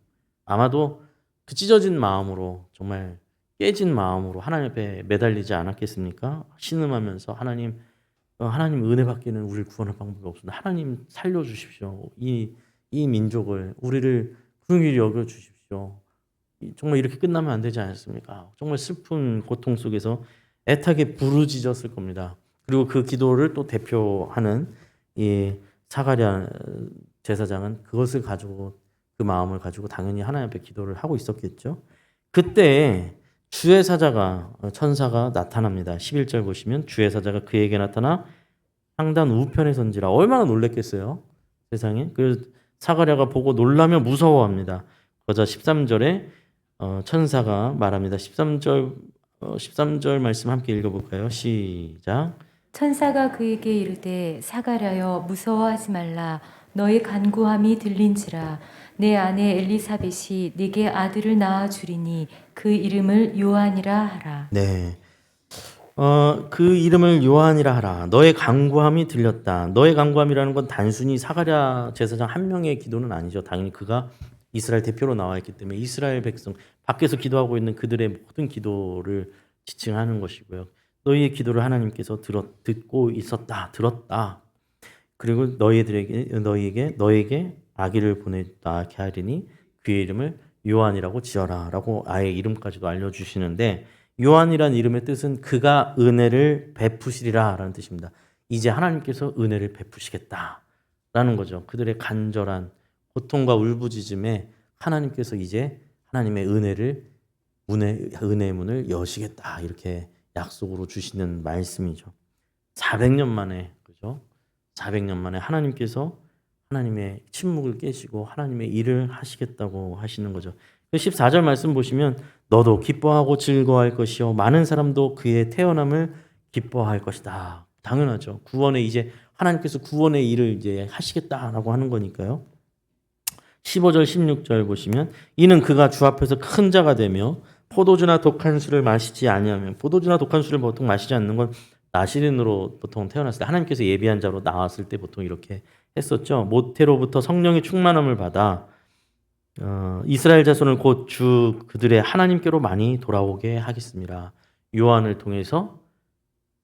아마도 그 찢어진 마음으로 정말 깨진 마음으로 하나님 앞에 매달리지 않았겠습니까? 신음하면서 하나님 은혜 받기는 우리를 구원할 방법이 없습니다. 하나님 살려주십시오. 이 민족을 우리를 긍휼히 여겨 주십시오. 정말 이렇게 끝나면 안 되지 않습니까? 정말 슬픈 고통 속에서 애타게 부르짖었을 겁니다. 그리고 그 기도를 또 대표하는 이 사가랴 제사장은 그것을 가지고 그 마음을 가지고 당연히 하나님 앞에 기도를 하고 있었겠죠. 그때 주의 사자가 천사가 나타납니다. 11절 보시면 주의 사자가 그에게 나타나 상단 우편에 선지라. 얼마나 놀랬겠어요. 세상에. 그 사가랴가 보고 놀라며 무서워합니다. 그러자 13절에 천사가 말합니다. 13절 말씀 함께 읽어볼까요? 시작. 천사가 그에게 이르되 사가랴여 무서워하지 말라. 너의 간구함이 들린지라. 내 아내 엘리사벳이 네게 아들을 낳아 주리니 그 이름을 요한이라 하라. 네. 그 이름을 요한이라 하라. 너의 간구함이 들렸다. 너의 간구함이라는 건 단순히 사가랴 제사장 한 명의 기도는 아니죠. 당연히 그가 이스라엘 대표로 나와 있기 때문에 이스라엘 백성 밖에서 기도하고 있는 그들의 모든 기도를 지칭하는 것이고요. 너희의 기도를 하나님께서 듣고 있었다. 들었다. 그리고 너에게 아기를 보냈다 하리니 그의 이름을 요한이라고 지어라라고 아예 이름까지도 알려주시는데 요한이란 이름의 뜻은 그가 은혜를 베푸시리라라는 뜻입니다. 이제 하나님께서 은혜를 베푸시겠다라는 거죠. 그들의 간절한 고통과 울부짖음에 하나님께서 이제 하나님의 은혜의 문을 여시겠다 이렇게 약속으로 주시는 말씀이죠. 400년 만에 그죠? 400년 만에 하나님께서 하나님의 침묵을 깨시고 하나님의 일을 하시겠다고 하시는 거죠. 14절 말씀 보시면 너도 기뻐하고 즐거워할 것이요 많은 사람도 그의 태어남을 기뻐할 것이다. 당연하죠. 구원의 이제 하나님께서 구원의 일을 이제 하시겠다라고 하는 거니까요. 15절 16절 보시면 이는 그가 주 앞에서 큰 자가 되며 포도주나 독한 술을 마시지 아니하면 포도주나 독한 술을 보통 마시지 않는 건 나시린으로 보통 태어났을 때 하나님께서 예비한 자로 나왔을 때 보통 이렇게 했었죠. 모태로부터 성령의 충만함을 받아 이스라엘 자손을 곧 주 그들의 하나님께로 많이 돌아오게 하겠습니다. 요한을 통해서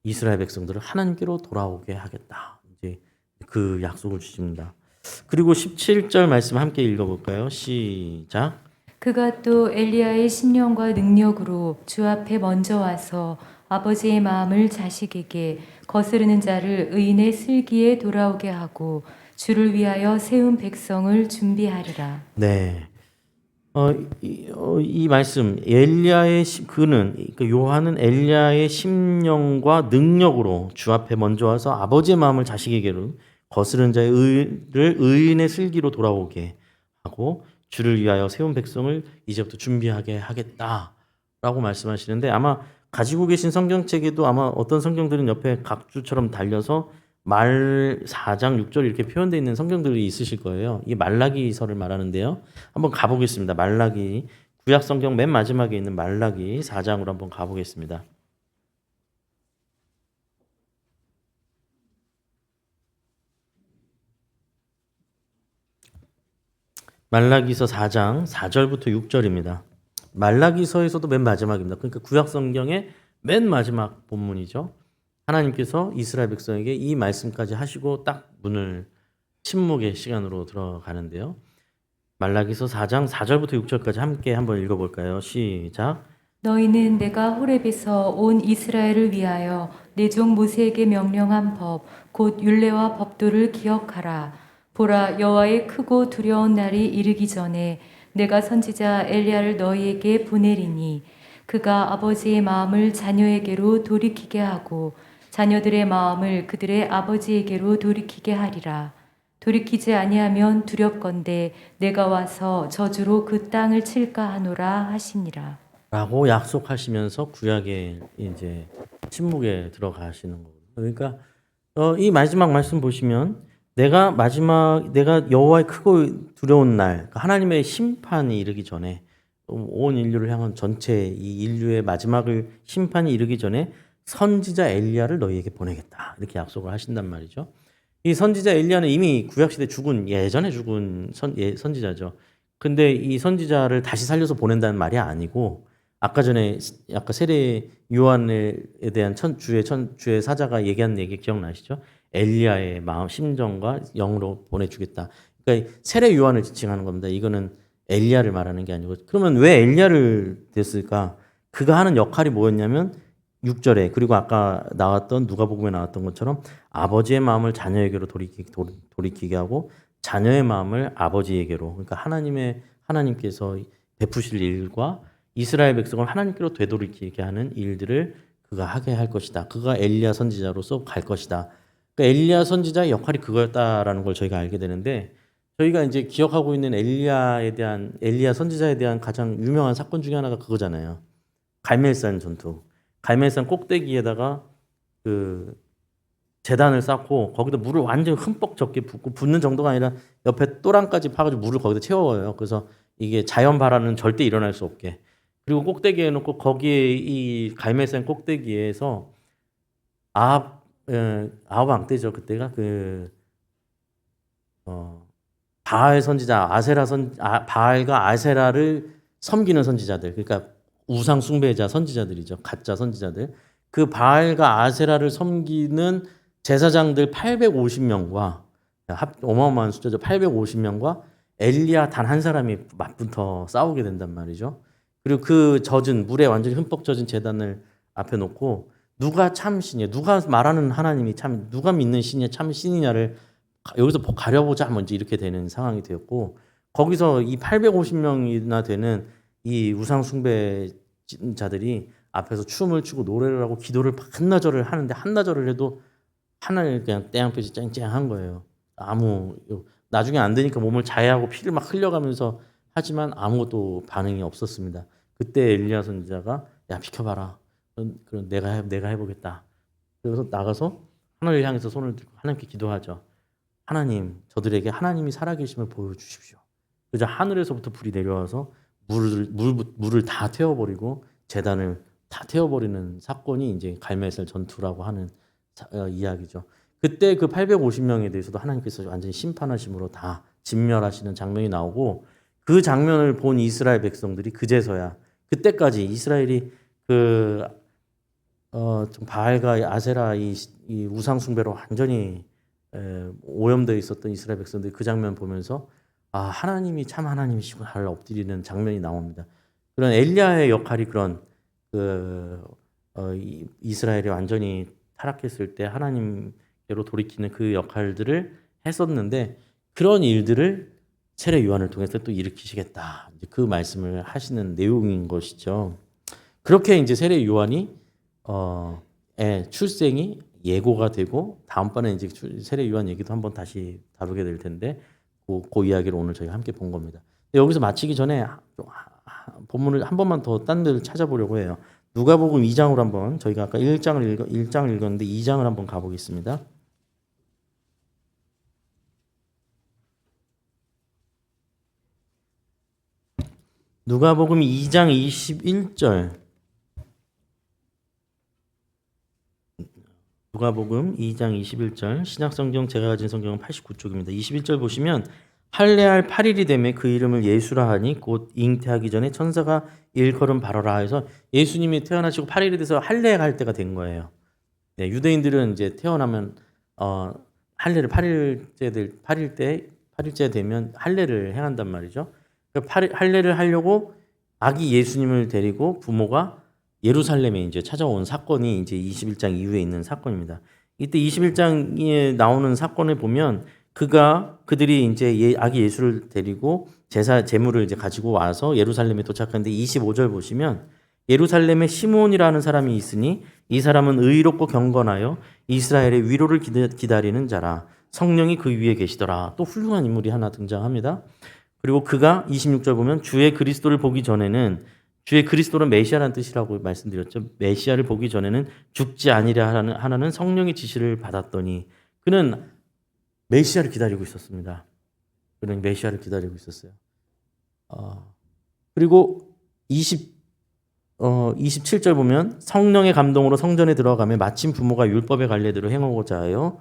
이스라엘 백성들을 하나님께로 돌아오게 하겠다. 이제 그 약속을 주십니다. 그리고 17절 말씀 함께 읽어볼까요? 시작. 그가 또 엘리야의 심령과 능력으로 주 앞에 먼저 와서 아버지의 마음을 자식에게 거스르는 자를 의인의 슬기에 돌아오게 하고 주를 위하여 세운 백성을 준비하리라. 네. 이 말씀 그러니까 요한은 엘리야의 심령과 능력으로 주 앞에 먼저 와서 아버지의 마음을 자식에게로 거스르는 자의 의인의 슬기로 돌아오게 하고 주를 위하여 세운 백성을 이제부터 준비하게 하겠다라고 말씀하시는데 아마 가지고 계신 성경책에도 아마 어떤 성경들은 옆에 각주처럼 달려서 말 4장 6절 이렇게 표현되어 있는 성경들이 있으실 거예요. 이 말라기서를 말하는데요. 한번 가보겠습니다. 말라기 구약 성경 맨 마지막에 있는 말라기 4장으로 한번 가보겠습니다. 말라기서 4장 4절부터 6절입니다. 말라기서에서도 맨 마지막입니다. 그러니까 구약 성경의 맨 마지막 본문이죠. 하나님께서 이스라엘 백성에게 이 말씀까지 하시고 딱 문을 침묵의 시간으로 들어가는데요. 말라기서 4장 4절부터 6절까지 함께 한번 읽어볼까요? 시작. 너희는 내가 호렙에서 온 이스라엘을 위하여 내 종 모세에게 명령한 법 곧 율례와 법도를 기억하라. 보라 여호와의 크고 두려운 날이 이르기 전에 내가 선지자 엘리야를 너희에게 보내리니 그가 아버지의 마음을 자녀에게로 돌이키게 하고 자녀들의 마음을 그들의 아버지에게로 돌이키게 하리라. 돌이키지 아니하면 두렵건대 내가 와서 저주로 그 땅을 칠까 하노라 하시니라. 라고 약속하시면서 구약에 이제 침묵에 들어가시는 거거든요. 그러니까 이 마지막 말씀 보시면 내가 여호와의 크고 두려운 날, 그러니까 하나님의 심판이 이르기 전에 온 인류를 향한 전체 이 인류의 마지막을 심판이 이르기 전에 선지자 엘리야를 너희에게 보내겠다. 이렇게 약속을 하신단 말이죠. 이 선지자 엘리야는 이미 구약 시대 예전에 죽은 선지자죠. 근데 이 선지자를 다시 살려서 보낸다는 말이 아니고 아까 세례 요한에 대한 주의 사자가 얘기한 얘기 기억나시죠? 엘리야의 마음 심정과 영으로 보내주겠다. 그러니까 세례 요한을 지칭하는 겁니다. 이거는 엘리야를 말하는 게 아니고 그러면 왜 엘리야를 됐을까? 그가 하는 역할이 뭐였냐면 6절에 그리고 아까 나왔던 누가복음에 나왔던 것처럼 아버지의 마음을 자녀에게로 돌이키게 하고 자녀의 마음을 아버지에게로 그러니까 하나님께서 베푸실 일과 이스라엘 백성을 하나님께로 되돌이키게 하는 일들을 그가 하게 할 것이다. 그가 엘리야 선지자로서 갈 것이다. 그러니까 엘리야 선지자의 역할이 그거였다라는 걸 저희가 알게 되는데 저희가 이제 기억하고 있는 엘리야 선지자에 대한 가장 유명한 사건 중에 하나가 그거잖아요. 갈멜산 전투. 갈멜산 꼭대기에다가 그 제단을 쌓고 거기다 물을 완전히 흠뻑 적게 붓고 붓는 정도가 아니라 옆에 또랑까지 파가지고 물을 거기다 채워요. 그래서 이게 자연 발화는 절대 일어날 수 없게. 그리고 꼭대기에 놓고 거기에 이 갈멜산 꼭대기에서 아합 왕 때죠. 그때가 바알 선지자 바알과 아세라를 섬기는 선지자들. 그러니까 우상 숭배자 선지자들이죠. 가짜 선지자들. 그 바알과 아세라를 섬기는 제사장들 850명과 어마어마한 숫자죠. 850명과 엘리야 단 한 사람이 맞붙어 싸우게 된단 말이죠. 그리고 그 물에 완전히 흠뻑 젖은 제단을 앞에 놓고 누가 참 신이야, 누가 말하는 하나님이 누가 믿는 신이 참 신이냐를 여기서 가려보자 먼저 이렇게 되는 상황이 되었고 거기서 이 850명이나 되는 이 우상 숭배자들이 앞에서 춤을 추고 노래를 하고 기도를 한나절을 하는데 한나절을 해도 하나를 그냥 땡볕이 쨍쨍한 거예요. 나중에 안 되니까 몸을 자해하고 피를 막 흘려가면서 하지만 아무것도 반응이 없었습니다. 그때 엘리야 선지자가 야 비켜봐라. 그럼 내가 해보겠다. 그래서 나가서 하늘을 향해서 손을 들고 하나님께 기도하죠. 하나님, 저들에게 하나님이 살아계심을 보여주십시오. 그래서 하늘에서부터 불이 내려와서 물을 다 태워버리고 제단을 다 태워버리는 사건이 이제 갈멜산 전투라고 하는 이야기죠. 그때 그 850명에 대해서도 하나님께서 완전히 심판하심으로 다 진멸하시는 장면이 나오고 그 장면을 본 이스라엘 백성들이 그제서야 그때까지 이스라엘이 좀 바알과 아세라 이 우상 숭배로 완전히 오염되어 있었던 이스라엘 백성들이 그 장면 보면서 하나님이 참 하나님이시고 잘 엎드리는 장면이 나옵니다. 그런 엘리야의 역할이 그런 이스라엘이 완전히 타락했을 때 하나님께로 돌이키는 그 역할들을 했었는데 그런 일들을 세례 요한을 통해서 또 일으키시겠다. 그 말씀을 하시는 내용인 것이죠. 그렇게 이제 세례 요한이 출생이 예고가 되고 다음번에 이제 세례 요한 얘기도 한번 다시 다루게 될 텐데 그 이야기를 오늘 저희가 함께 본 겁니다. 여기서 마치기 전에 본문을 한 번만 더 딴 데를 찾아보려고 해요. 누가복음 2장으로 한번 저희가 아까 1장을 읽었는데 2장을 한번 가보겠습니다. 누가복음 2장 21절. 누가복음 2장 21절. 신약성경 제가 가진 성경은 89쪽입니다. 21절 보시면 할례할 8일이 되매 그 이름을 예수라 하니 곧 잉태하기 전에 천사가 일컬음 바라라 해서 예수님이 태어나시고 8일이 돼서 할례할 때가 된 거예요. 네, 유대인들은 이제 태어나면 할례를 8일째 되면 할례를 행한단 말이죠. 할례를 하려고 아기 예수님을 데리고 부모가 예루살렘에 이제 찾아온 사건이 이제 21장 이후에 있는 사건입니다. 이때 21장에 나오는 사건을 보면 그들이 이제 아기 예수를 데리고 제물을 이제 가지고 와서 예루살렘에 도착하는데 25절 보시면 예루살렘에 시므온이라는 사람이 있으니 이 사람은 의롭고 경건하여 이스라엘의 위로를 기다리는 자라. 성령이 그 위에 계시더라. 또 훌륭한 인물이 하나 등장합니다. 그리고 그가 26절 보면 주의 그리스도를 보기 전에는, 주의 그리스도는 메시아라는 뜻이라고 말씀드렸죠. 메시아를 보기 전에는 죽지 아니랴 하나는 성령의 지시를 받았더니 그는 메시아를 기다리고 있었습니다. 그는 메시아를 기다리고 있었어요. 그리고 27절 보면 성령의 감동으로 성전에 들어가며 마침 부모가 율법의 관례대로 행하고자 하여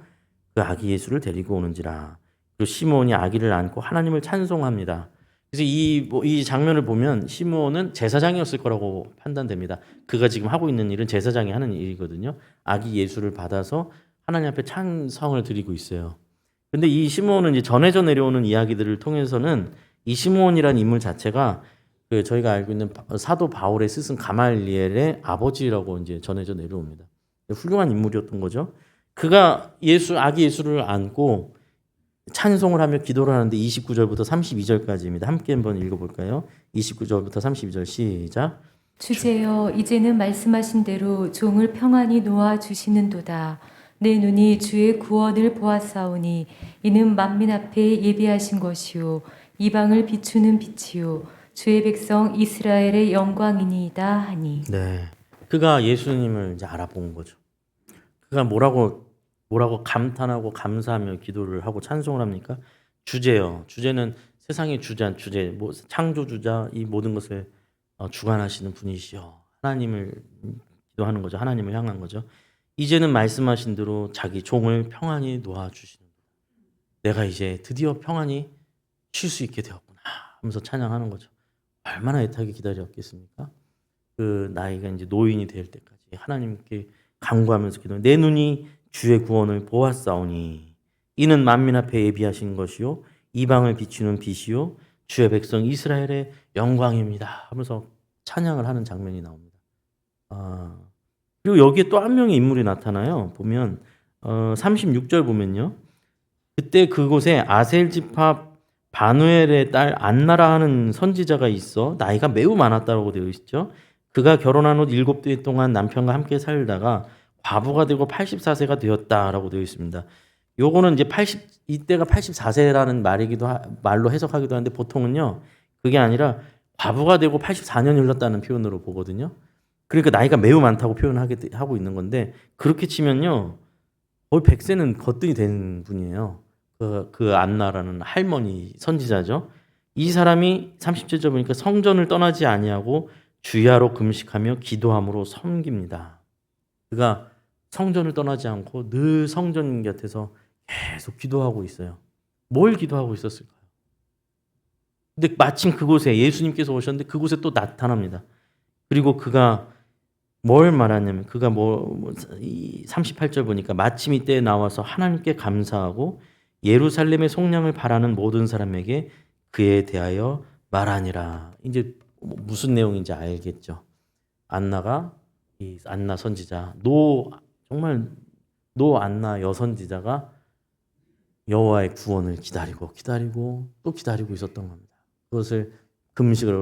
그 아기 예수를 데리고 오는지라. 그리고 시므온이 아기를 안고 하나님을 찬송합니다. 그래서 이 장면을 보면 시므온은 제사장이었을 거라고 판단됩니다. 그가 지금 하고 있는 일은 제사장이 하는 일이거든요. 아기 예수를 받아서 하나님 앞에 찬성을 드리고 있어요. 근데 이 시므온은 이제 전해져 내려오는 이야기들을 통해서는 이 시므온이라는 인물 자체가 저희가 알고 있는 사도 바울의 스승 가말리엘의 아버지라고 이제 전해져 내려옵니다. 훌륭한 인물이었던 거죠. 그가 아기 예수를 안고 찬송을 하며 기도를 하는데 29절부터 32절까지입니다. 함께 한번 읽어볼까요? 29절부터 32절 시작. 주제여 이제는 말씀하신 대로 종을 평안히 놓아 주시는도다. 내 눈이 주의 구원을 보았사오니 이는 만민 앞에 예비하신 것이요 이방을 비추는 빛이요 주의 백성 이스라엘의 영광이니이다 하니. 네, 그가 예수님을 이제 알아본 거죠. 그가 뭐라고 감탄하고 감사하며 기도를 하고 찬송을 합니까? 주제요. 주제는 세상의 주자, 창조주자, 이 모든 것을 주관하시는 분이시여. 하나님을 기도하는 거죠. 하나님을 향한 거죠. 이제는 말씀하신 대로 자기 종을 평안히 놓아주시는 거예요. 내가 이제 드디어 평안히 쉴 수 있게 되었구나 하면서 찬양하는 거죠. 얼마나 애타게 기다렸겠습니까? 그 나이가 이제 노인이 될 때까지 하나님께 간구하면서 기도해. 내 눈이 주의 구원을 보았사오니 이는 만민 앞에 예비하신 것이요 이방을 비추는 빛이요 주의 백성 이스라엘의 영광입니다 하면서 찬양을 하는 장면이 나옵니다. 그리고 여기에 또 한 명의 인물이 나타나요. 보면 36절 보면요. 그때 그곳에 아셀 지파 바누엘의 딸 안나라 하는 선지자가 있어 나이가 매우 많았다고 되어 있죠. 그가 결혼한 후 7대 동안 남편과 함께 살다가 과부가 되고 84세가 되었다라고 되어 있습니다. 요거는 이제 이때가 84세라는 말로 해석하기도 하는데 보통은요. 그게 아니라 과부가 되고 84년이 흘렀다는 표현으로 보거든요. 그러니까 나이가 매우 많다고 표현하고 있는 건데 그렇게 치면요. 거의 100세는 거뜬히 된 분이에요. 그 안나라는 할머니 선지자죠. 이 사람이 37절 보니까 성전을 떠나지 아니하고 주야로 금식하며 기도함으로 섬깁니다. 그가 성전을 떠나지 않고 늘 성전 곁에서 계속 기도하고 있어요. 뭘 기도하고 있었을까요? 근데 마침 그곳에 예수님께서 오셨는데 그곳에 또 나타납니다. 그리고 그가 뭘 말하냐면 그가 38절 보니까 마침 이때에 나와서 하나님께 감사하고 예루살렘의 속량을 바라는 모든 사람에게 그에 대하여 말하니라. 이제 무슨 내용인지 알겠죠. 안나가 이 안나 선지자 정말 안나 여선지자가 여호와의 구원을 기다리고 또 기다리고 있었던 겁니다. 그것을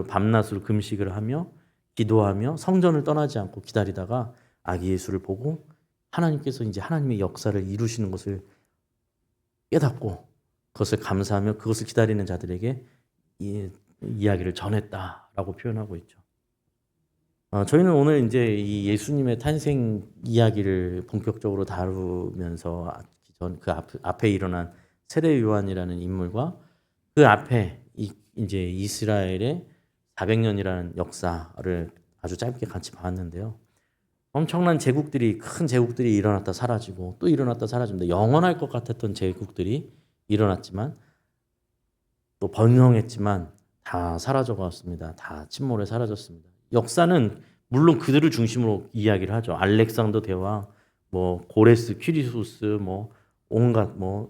밤낮으로 금식을 하며 기도하며 성전을 떠나지 않고 기다리다가 아기 예수를 보고 하나님께서 이제 하나님의 역사를 이루시는 것을 깨닫고 그것을 감사하며 그것을 기다리는 자들에게 이 이야기를 전했다라고 표현하고 있죠. 저희는 오늘 이제 이 예수님의 탄생 이야기를 본격적으로 다루면서 그 앞에 일어난 세례 요한이라는 인물과 그 앞에 이제 이스라엘의 400년이라는 역사를 아주 짧게 같이 봤는데요. 엄청난 큰 제국들이 일어났다 사라지고 또 일어났다 사라집니다. 영원할 것 같았던 제국들이 일어났지만 또 번영했지만 다 사라져갔습니다. 다 침몰에 사라졌습니다. 역사는 물론 그들을 중심으로 이야기를 하죠. 알렉산더 대왕, 고레스, 퀴리소스, 온갖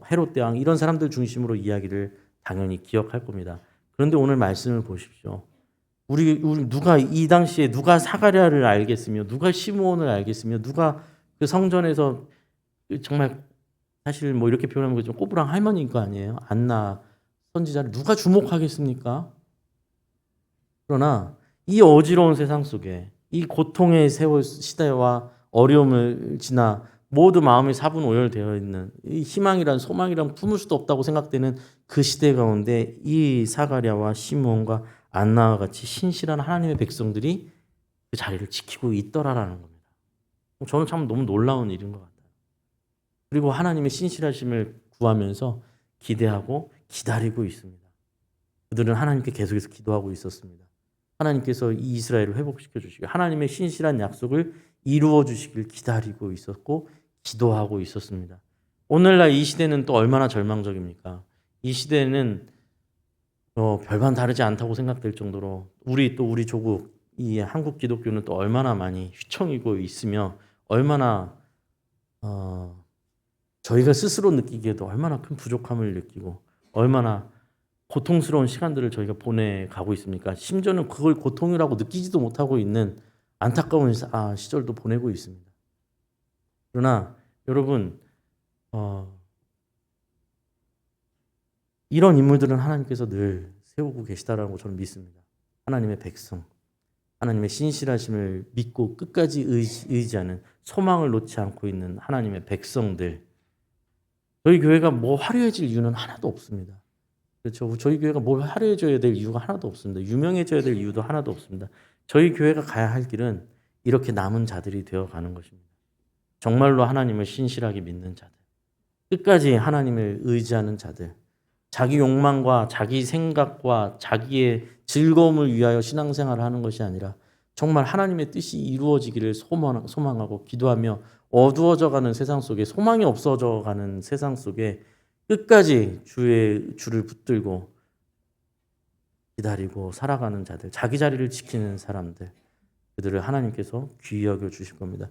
헤롯 대왕 이런 사람들 중심으로 이야기를 당연히 기억할 겁니다. 그런데 오늘 말씀을 보십시오. 우리 누가 이 당시에 누가 사가랴를 알겠으며 누가 시므온을 알겠으며 누가 그 성전에서 정말 사실 이렇게 표현하면 좀 꼬부랑 할머니인 거 아니에요? 안나 선지자를 누가 주목하겠습니까? 그러나 이 어지러운 세상 속에 이 고통의 세월 시대와 어려움을 지나 모두 마음이 사분오열되어 있는 이 희망이란 소망이란 품을 수도 없다고 생각되는 그 시대 가운데 이 사가랴와 시므온과 안나와 같이 신실한 하나님의 백성들이 그 자리를 지키고 있더라라는 겁니다. 저는 참 너무 놀라운 일인 것 같아요. 그리고 하나님의 신실하심을 구하면서 기대하고 기다리고 있습니다. 그들은 하나님께 계속해서 기도하고 있었습니다. 하나님께서 이 이스라엘을 회복시켜 주시고 하나님의 신실한 약속을 이루어 주시길 기다리고 있었고 기도하고 있었습니다. 오늘날 이 시대는 또 얼마나 절망적입니까? 이 시대는 별반 다르지 않다고 생각될 정도로 우리 조국 이 한국 기독교는 또 얼마나 많이 휘청이고 있으며 얼마나 저희가 스스로 느끼기에도 얼마나 큰 부족함을 느끼고 얼마나 고통스러운 시간들을 저희가 보내가고 있습니까? 심지어는 그걸 고통이라고 느끼지도 못하고 있는 안타까운 시절도 보내고 있습니다. 그러나 여러분 이런 인물들은 하나님께서 늘 세우고 계시다라고 저는 믿습니다. 하나님의 백성, 하나님의 신실하심을 믿고 끝까지 의지하는 소망을 놓지 않고 있는 하나님의 백성들. 저희 교회가 뭐 화려해질 이유는 하나도 없습니다. 그렇죠. 저희 교회가 뭘 화려해져야 될 이유가 하나도 없습니다. 유명해져야 될 이유도 하나도 없습니다. 저희 교회가 가야 할 길은 이렇게 남은 자들이 되어가는 것입니다. 정말로 하나님을 신실하게 믿는 자들, 끝까지 하나님을 의지하는 자들, 자기 욕망과 자기 생각과 자기의 즐거움을 위하여 신앙생활을 하는 것이 아니라 정말 하나님의 뜻이 이루어지기를 소망하고 기도하며 어두워져가는 세상 속에 소망이 없어져가는 세상 속에 끝까지 주를 붙들고 기다리고 살아가는 자들, 자기 자리를 지키는 사람들, 그들을 하나님께서 귀히 여겨 주실 겁니다.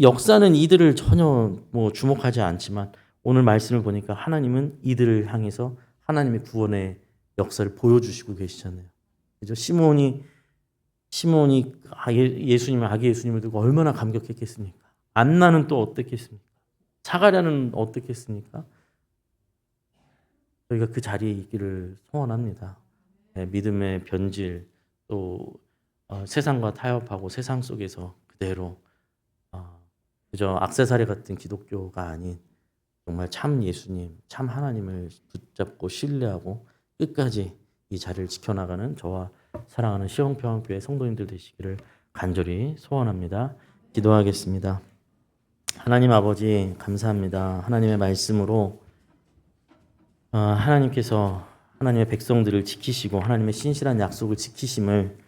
역사는 이들을 전혀 주목하지 않지만 오늘 말씀을 보니까 하나님은 이들을 향해서 하나님의 구원의 역사를 보여주시고 계시잖아요. 그죠? 시므온이 예수님을 아기 예수님을 두고 얼마나 감격했겠습니까? 안나는 또 어떻겠습니까? 사가랴는 어떻겠습니까? 저희가 그 자리에 있기를 소원합니다. 믿음의 변질 또 세상과 타협하고 세상 속에서 그대로 그저 악세사리 같은 기독교가 아닌 정말 참 예수님, 참 하나님을 붙잡고 신뢰하고 끝까지 이 자리를 지켜나가는 저와 사랑하는 시흥평안교회 성도님들 되시기를 간절히 소원합니다. 기도하겠습니다. 하나님 아버지 감사합니다. 하나님의 말씀으로 하나님께서 하나님의 백성들을 지키시고 하나님의 신실한 약속을 지키심을